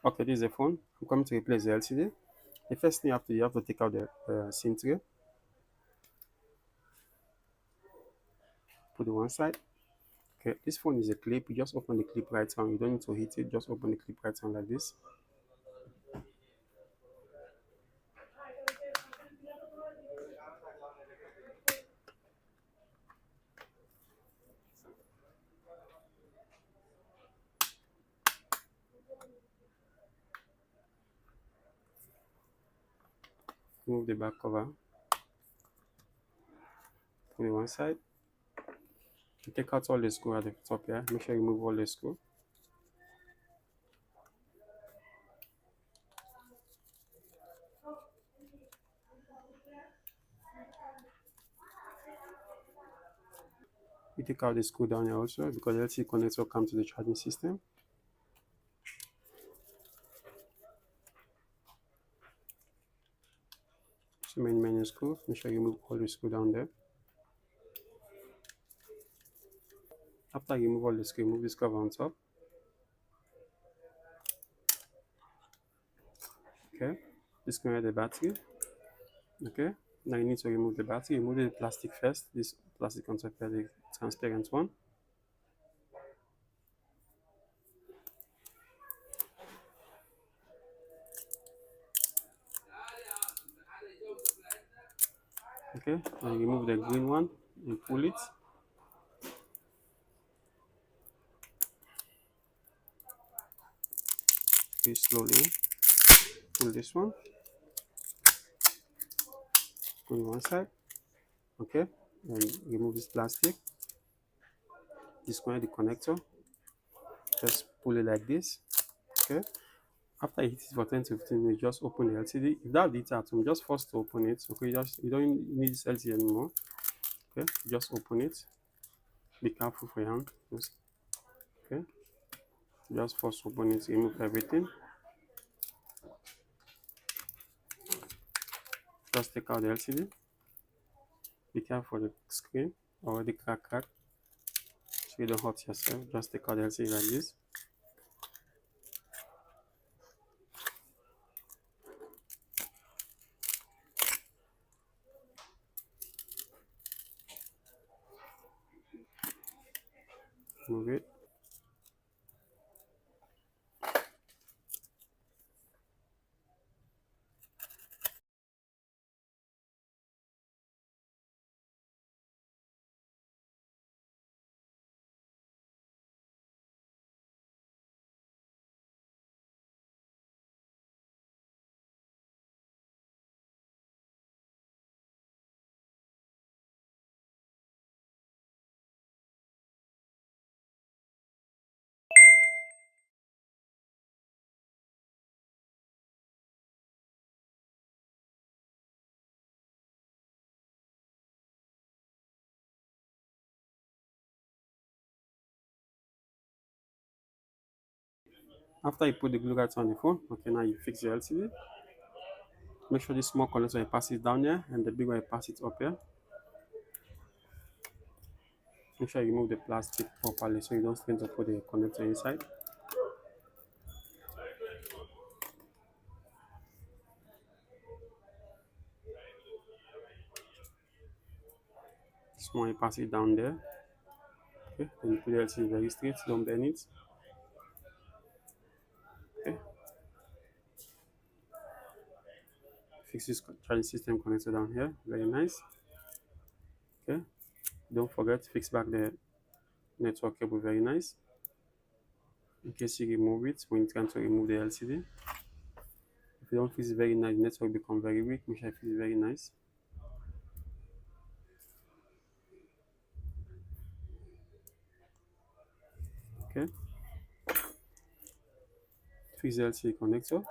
Okay, this is the phone. I'm coming to replace the LCD. The first thing you have to take out the SIM tray. Put it one side. Okay, this phone is a clip. You just open the clip right hand. You don't need to hit it. Just open the clip right hand like this. Remove the back cover. Put it one side. You take out all the screw at the top here. Make sure you remove all the screw. You take out the screw down here also because the LCD connector comes to the charging system. So many screws. Make sure you remove all the screw down there. After you remove all the screw, remove this cover on top. Okay, disconnect the battery. Okay, now you need to remove the battery. Remove the plastic first. This plastic on top here, the transparent one. Okay, now you remove the green one and pull it. Very slowly pull this one. Pull one side. Okay, and remove this plastic. Disconnect the connector. Just pull it like this. Okay. After you hit it for 10 to 15 minutes, just open the LCD. If that did at home, just force to open it. Okay, you don't need this LCD anymore. Okay, just open it. Be careful for your hand. Okay, just force to open it. Remove everything. Just take out the LCD. Be careful for the screen or the crack, so you don't hurt yourself. Just take out the LCD like this. Move it. After you put the glue right on the phone, okay, now you fix the LCD. Make sure this small connector you pass it down here and the big one you pass it up here. Make sure you remove the plastic properly so you don't strain to put the connector inside. Small you pass it down there. Okay, then you put the LCD very straight, don't bend it. Okay. Fix this charging system connector down here, very nice. Okay, don't forget to fix back the network cable, very nice. In case you remove it when you try to remove the LCD. If you don't fix it very nice, the network become very weak. Make sure you fix it very nice. Okay, fix the LCD connector.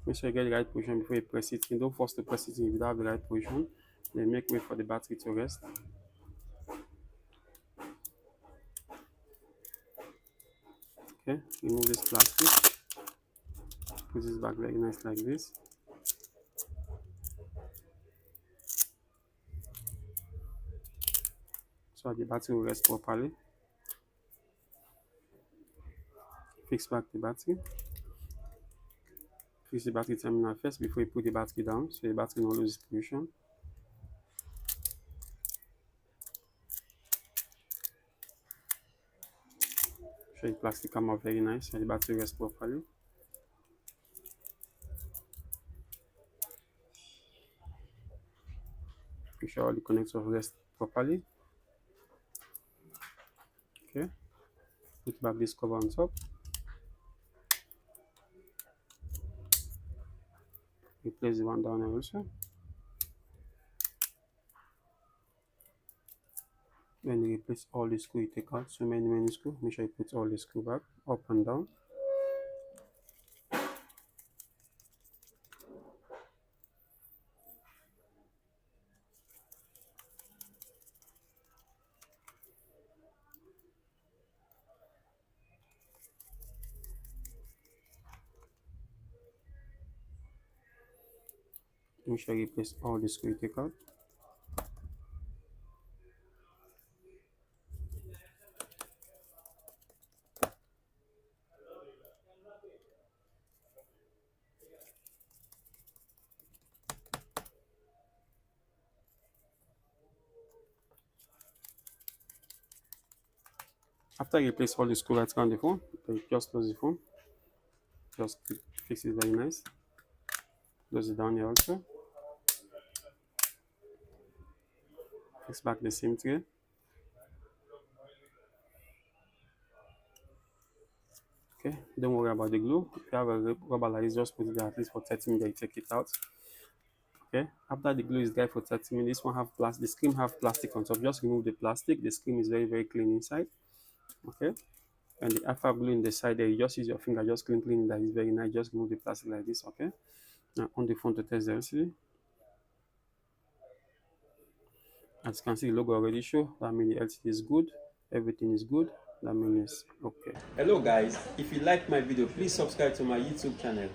Make sure you get the right position before you press it. You don't force to press it if you don't have the right position. Then make way for the battery to rest. Okay, remove this plastic. Put this back very nice like this. So the battery will rest properly. fix back the battery. Fix the battery terminal first before you put the battery down, so the battery will not lose its position. So the plastic come out very nice and the battery rests properly. Make sure all the connectors rest properly. Okay, put back this cover on top. Replace the one down here also. When you replace all the screw you take out, so many screws, make sure you put all the screw back up and down. Make sure you replace all the screw you take out. After you replace all the screw right around the phone, you just close the phone. Just fix it very nice. Close it down here also. Fix back the SIM tray. Okay, don't worry about the glue. If you have a rubber like this, just put it there at least for 30 minutes, you take it out. Okay, after the glue is dry for 30 minutes, this one have plastic, the screen have plastic on top. Just remove the plastic. The screen is very clean inside. Okay, and the alpha glue in the side there, you just use your finger, just clean that. Is very nice. Just remove the plastic like this. Okay, now on the phone to test the LCD. As you can see, the logo already show. That means the LCD is good. Everything is good. That means okay. Hello guys, if you like my video, please subscribe to my YouTube channel.